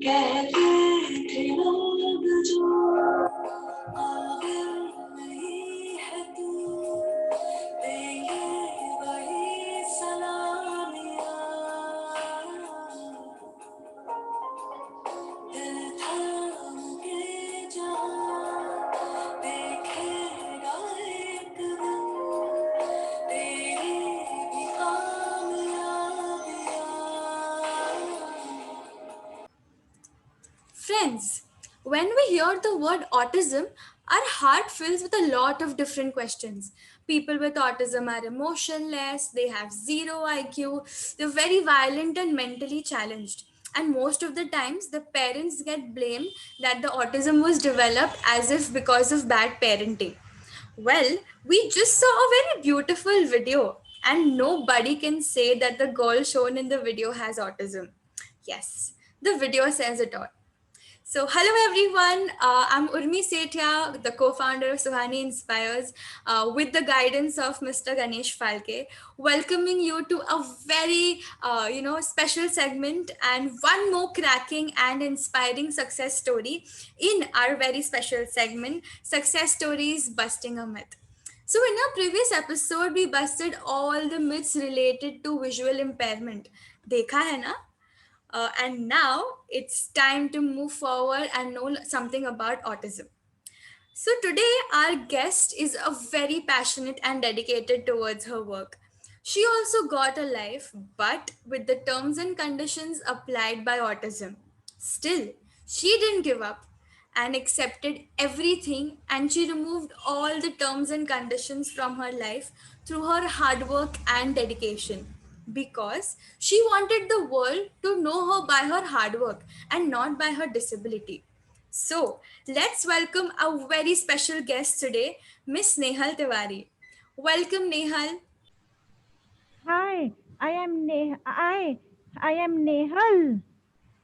कहते थे लोग जो पागल नहीं है तू, दे ये वही सलामियाँ, दिल थाम के जहाँ देखेगा एक दिन तेरी भी कामयाबियाँ. Friends, when we hear the word autism, our heart fills with a lot of different questions. People with autism are emotionless, they have zero IQ, they're very violent and mentally challenged. And most of the times, the parents get blamed that the autism was developed as if because of bad parenting. Well, we just saw a very beautiful video, and nobody can say that the girl shown in the video has autism. Yes, the video says it all. So, hello everyone. I'm Urmi Sethia, the co-founder of Suhani Inspires, with the guidance of Mr. Ganesh Falke, welcoming you to a very, special segment and one more cracking and inspiring success story in our very special segment, Success Stories Busting a Myth. So, in our previous episode, we busted all the myths related to visual impairment. Dekha hai na? And now it's time to move forward and know something about autism. So, today our guest is a very passionate and dedicated towards her work. She also got a life, but with the terms and conditions applied by autism. Still, she didn't give up and accepted everything, and she removed all the terms and conditions from her life through her hard work and dedication because she wanted the world to know her by her hard work and not by her disability. So, let's welcome our very special guest today, Miss Nehal Tiwari. Welcome, Nehal. Hi, I am Nehal.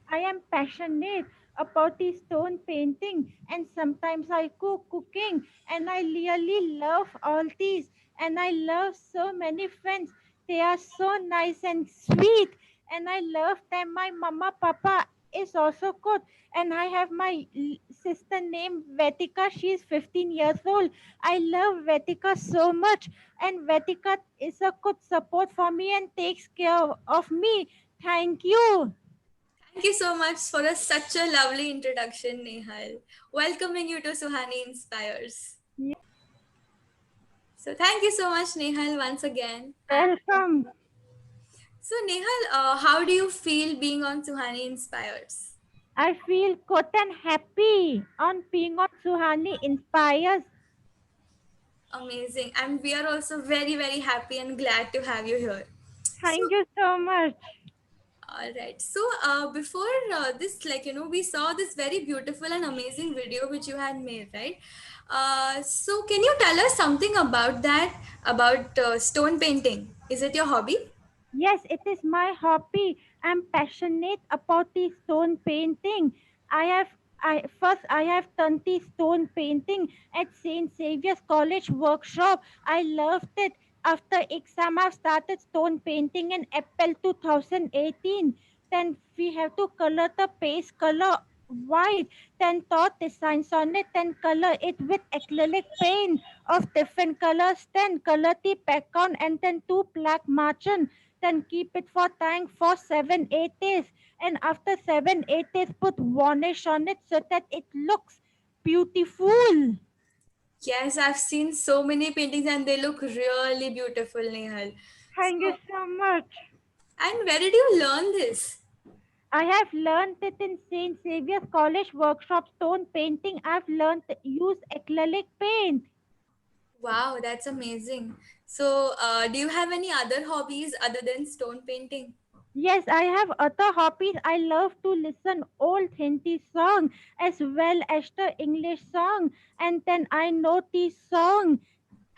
I am passionate about the stone painting and sometimes I cook cooking and I really love all these and I love so many friends. They are so nice and sweet and I love them. My mama papa is also good and I have my sister named Vetika. She is 15 years old. I love Vetika so much and Vetika is a good support for me and takes care of me. Thank you. Thank you so much for such a lovely introduction, Nehal. Welcoming you to Suhani Inspires. So, thank you so much, Nehal, once again. Welcome. So, Nehal, how do you feel being on Suhani Inspires? I feel good and happy on being on Suhani Inspires. Amazing. And we are also very, very happy and glad to have you here. So, Thank you so much. all right. So, before this, we saw this very beautiful and amazing video which you had made, right? So, can you tell us something about that, about stone painting? Is it your hobby? Yes, it is my hobby. I'm passionate about the stone painting. I have done the stone painting at St. Xavier's College workshop. I loved it. After exam, I've started stone painting in April 2018. Then we have to color the base color white, then dot designs on it, then color it with acrylic paint of different colors, then color the background and then do black margin, then keep it for tank for 7 8 days, and after 7 8 days put varnish on it so that it looks beautiful. Yes, I've seen so many paintings and they look really beautiful, Nehal. Thank you So, so much. and where did you learn this? I have learned it in St. Xavier's College workshop stone painting. I've learned to use acrylic paint. Wow, that's amazing. So, do you have any other hobbies other than stone painting? Yes, I have other hobbies. I love to listen old Hindi song as well as the English song, and then I know the song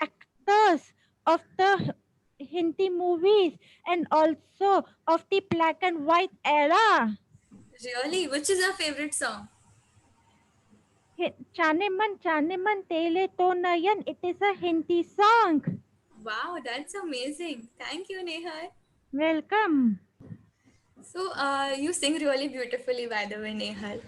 actors of the Hindi movies and also of the black and white era. Really? Which is your favorite song? Chaneman Chaneman Tele Tonayan, it is a Hindi song. Wow, that's amazing. Thank you, Nehal. Welcome. So you sing really beautifully, by the way, Nehal.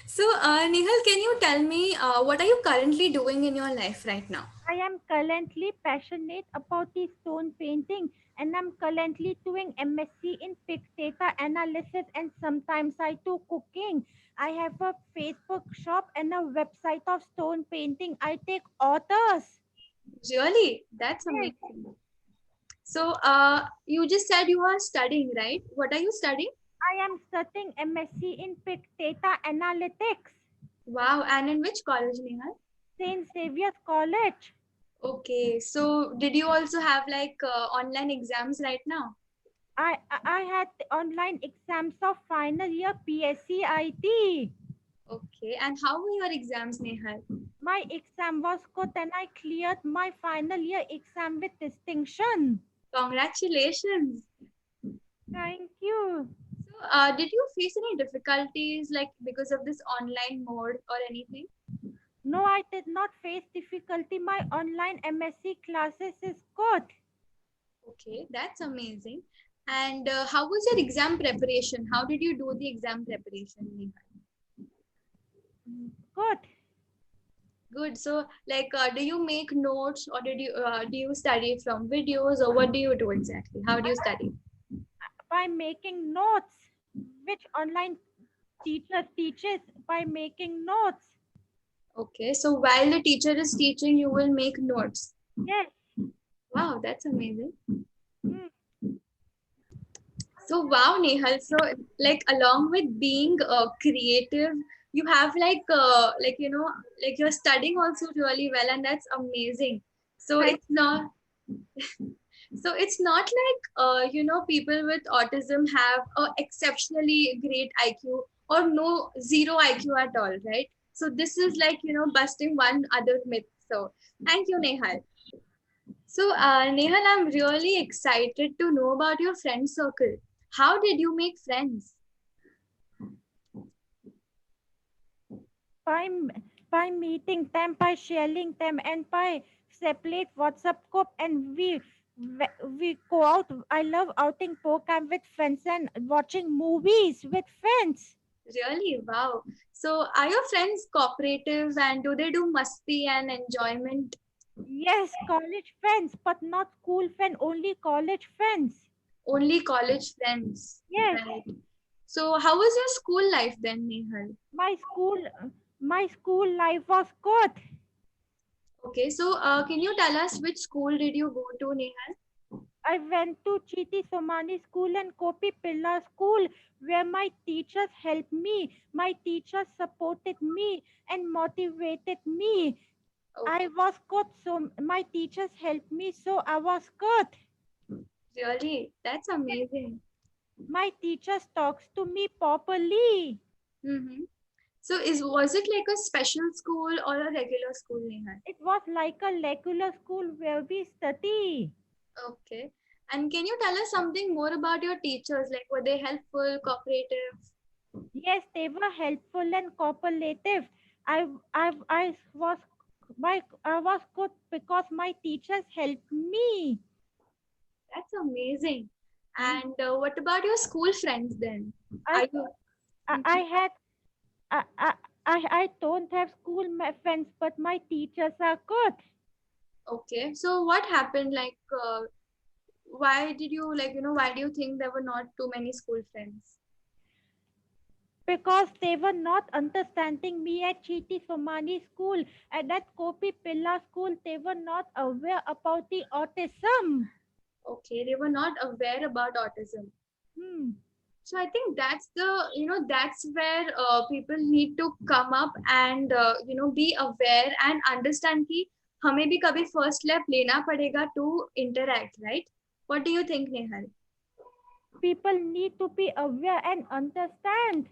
So Nehal, can you tell me what are you currently doing in your life right now? I am currently passionate about the stone painting and I'm currently doing MSc in big data analysis and sometimes I do cooking. I have a Facebook shop and a website of stone painting. I take orders. Really? That's Yes, amazing. So you just said you are studying, right? What are you studying? I am studying MSc in big data analytics. Wow. And in which college, Nehal? St. Xavier's College. Okay. So did you also have like online exams right now? I had online exams of final year PSC IT. Okay. And how were your exams, Nehal? My exam was good and I cleared my final year exam with distinction. Congratulations. Thank you. So, did you face any difficulties like because of this online mode or anything? No, I did not face difficulty. My online MSc classes is good. Okay, that's amazing. And how was your exam preparation? How did you do the exam preparation, Neha? Good. Good. So, like, do you make notes or do you study from videos or what do you do exactly? How do you study? By making notes, which online teacher teaches by making notes. Okay, so while the teacher is teaching, you will make notes. Yes. Wow, that's amazing. Mm, So wow, Nehal. So like along with being creative, you have like like you're studying also really well, and that's amazing. So thank it's not like people with autism have a exceptionally great IQ or no zero IQ at all, right? So this is like busting one other myth. So thank you, Nehal. So, Nehal, I'm really excited to know about your friend circle. How did you make friends? by by meeting them, by sharing them, and by separate WhatsApp group, and we go out. I love outing program with friends and watching movies with friends. Really? Wow. So, are your friends cooperative and do they do musti and enjoyment? Yes, college friends, but not school friends. Only college friends. Only college friends. Yes, Right. So, how was your school life then, Nehal? my school my school life was good. Okay, so can you tell us which school did you go to, Nehal? I went to Chiti Somani School and Kopi Pilla School where my teachers helped me. My teachers supported me and motivated me. I Okay, was good, so my teachers helped me, so I was good. really? That's amazing. My teachers talks to me properly. Mm-hmm. So, was it like a special school or a regular school, Nehal? It was like a regular school where we study. Okay. And can you tell us something more about your teachers? Like, were they helpful, cooperative? Yes, they were helpful and cooperative. I was I was good because my teachers helped me. That's amazing. Mm. And what about your school friends then? I Are you I had I, I I don't have school friends, but my teachers are good okay? So, what happened? Like, why did you why do you think there were not too many school friends? because they were not understanding me at Chiti Somani school. At that Kopi Pilla school, they were not aware about the autism. Okay, they were not aware about autism. Hmm. So I think that's that's where people need to come up and be aware and understand कि हमें भी कभी first step लेना पड़ेगा to interact, right? What do you think, Nehal? People need to be aware and understand.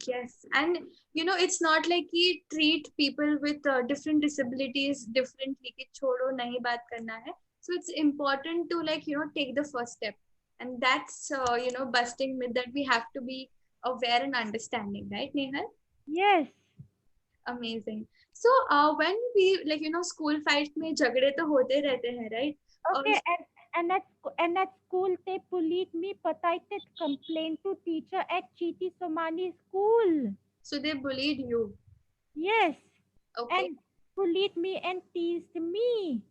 Yes, and it's not like कि treat people with different disabilities differently कि छोड़ो नहीं बात करना है. So it's important to take the first step, and that's busting myth that we have to be aware and understanding, right, Nehal? Yes. Amazing. So when we school fight में झगड़े तो होते रहते हैं, right? और Okay. and at school they bullied me, but I did complain to teacher at Chiti Somani school. So they bullied you. Yes, Okay. and bullied me and teased me.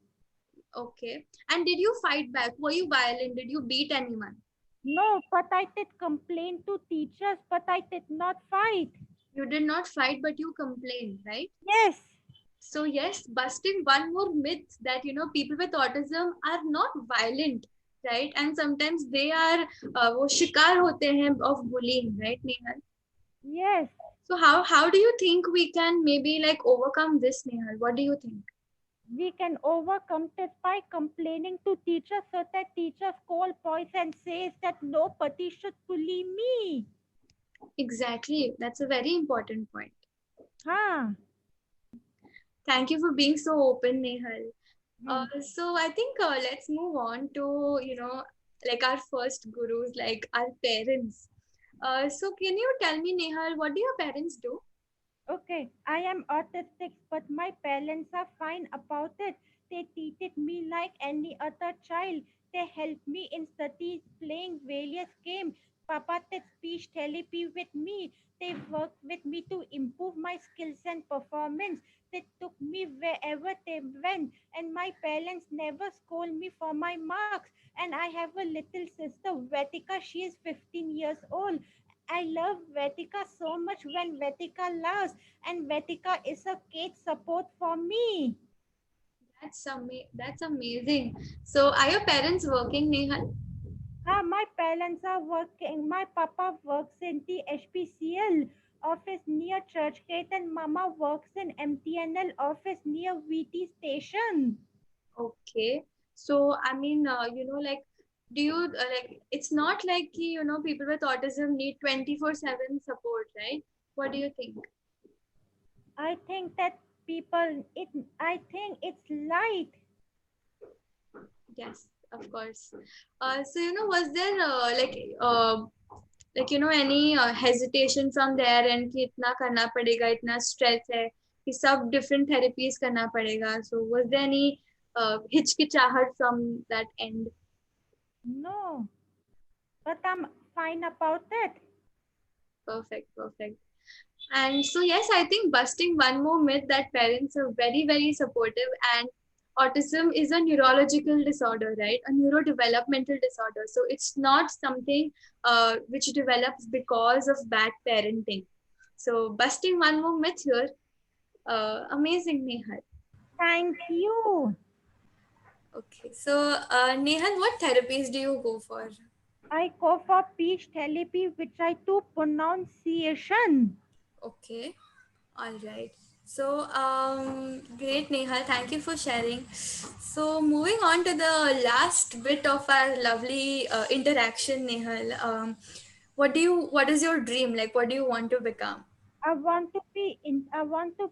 Okay. And did you fight back? Were you violent? Did you beat anyone? No, but I did complain to teachers, but I did not fight. You did not fight, but you complained, right? Yes, So yes, busting one more myth that people with autism are not violent, right? And sometimes they are वो शिकार होते हैं of bullying, right, Nehal? yes. So how do you think we can maybe like overcome this, Nehal? What do you think? We can overcome this by complaining to teachers so that teachers call boys and says that nobody should bully me. Exactly, that's a very important point. Huh. Thank you for being so open, Nehal. Hmm. So I think let's move on to like our first gurus, like our parents. So can you tell me, Nehal, what do your parents do? Okay, I am autistic, but my parents are fine about it. They treated me like any other child. They helped me in studies, playing various games. Papa did speech therapy with me. They worked with me to improve my skills and performance. They took me wherever they went, and my parents never scold me for my marks. And I have a little sister, Vetika. She is 15 years old. I love Vetika so much when Vetika laughs, and Vetika is a great support for me. That's amazing. So are your parents working, Nehal? My parents are working. My papa works in the HPCL office near Churchgate, and Mama works in MTNL office near VT station. Okay. So I mean, like, do you like? It's not like people with autism need 24/7 support, right? What do you think? I think that people, it. I think it's light. Yes, of course. So was there like any hesitation from there and कि इतना करना पड़ेगा, इतना stress है कि सब different therapies करना पड़ेगा? So was there any हिचकिचाहट from that end? No, but I'm fine about it. Perfect, perfect. And so, yes, I think busting one more myth that parents are very, very supportive, and autism is a neurological disorder, right? A neurodevelopmental disorder. So it's not something which develops because of bad parenting. So busting one more myth here. Amazing, Nehal. Thank you. Okay, so Nehal, what therapies do you go for? I go for speech therapy, which I do pronunciation. Okay. All right. So, great, Nehal. Thank you for sharing. So, moving on to the last bit of our lovely interaction, Nehal. What is your dream? Like, what do you want to become? I want to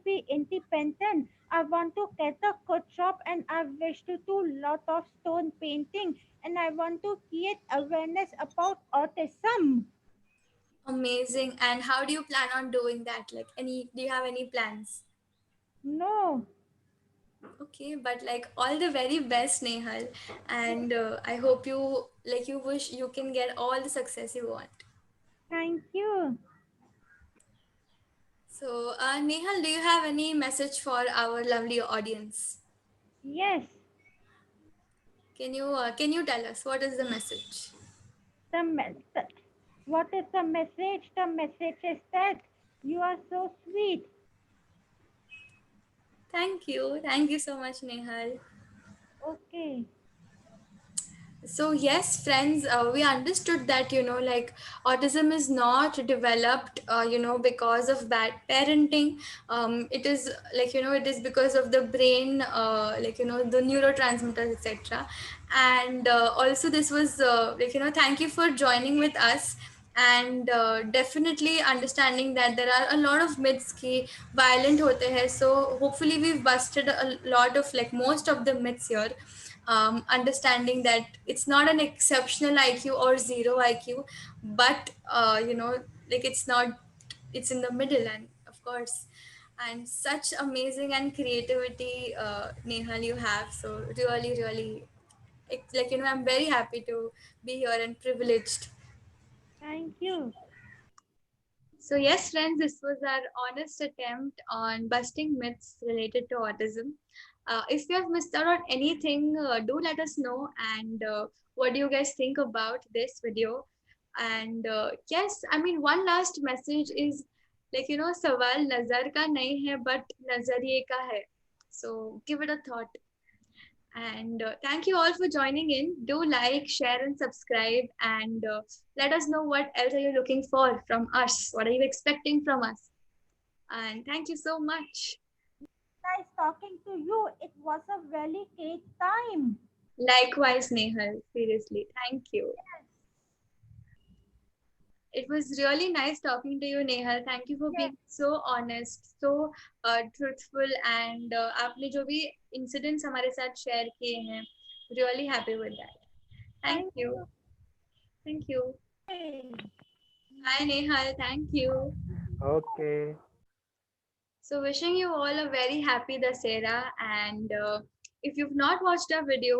be independent. I want to get a good job, and I wish to do lot of stone painting, and I want to create awareness about autism. Amazing. And how do you plan on doing that? Like, do you have any plans? No, Okay, but like all the very best, Nehal. And I hope you wish you can get all the success you want. thank you. So, Nehal, do you have any message for our lovely audience? Yes, Can you tell us what is the message? the, me- the what is the message? The message is that you are so sweet. Thank you so much, Nehal. Okay. So yes, friends, we understood that like autism is not developed because of bad parenting. It is like it is because of the brain, like the neurotransmitters, etc. And also this was like thank you for joining with us, and definitely understanding that there are a lot of myths ki violent hote hai. So hopefully we've busted a lot of like most of the myths here, understanding that it's not an exceptional IQ or zero IQ, but like it's in the middle, and of course, and such amazing and creativity, Nehal, you have. So really, really I'm very happy to be here and privileged. Thank you. So, yes, friends, this was our honest attempt on busting myths related to autism. If you have missed out on anything, do let us know. And what do you guys think about this video? And yes, I mean, one last message is सवाल नजर का नहीं है, but नजरिए का है. So, give it a thought. And thank you all for joining in. Do like, share, and subscribe. And let us know what else are you looking for from us. What are you expecting from us? And thank you so much. Nice talking to you. It was a very great time. Likewise, Nehal. Seriously, thank you. Yes. It was really nice talking to you, Nehal. Thank you for Yes. being so honest, so truthful, and आपने जो भी incidents हमारे साथ share किए हैं, really happy with that. Thank Thank you. you. Thank you. Hey. Bye, Nehal. Thank you. Okay. So, wishing you all a very happy Dasera. And if you've not watched our video,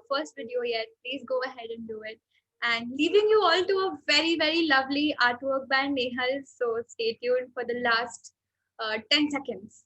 first video yet, please go ahead and do it. And leaving you all to a very, very lovely artwork by Nehal. So, stay tuned for the last 10 seconds.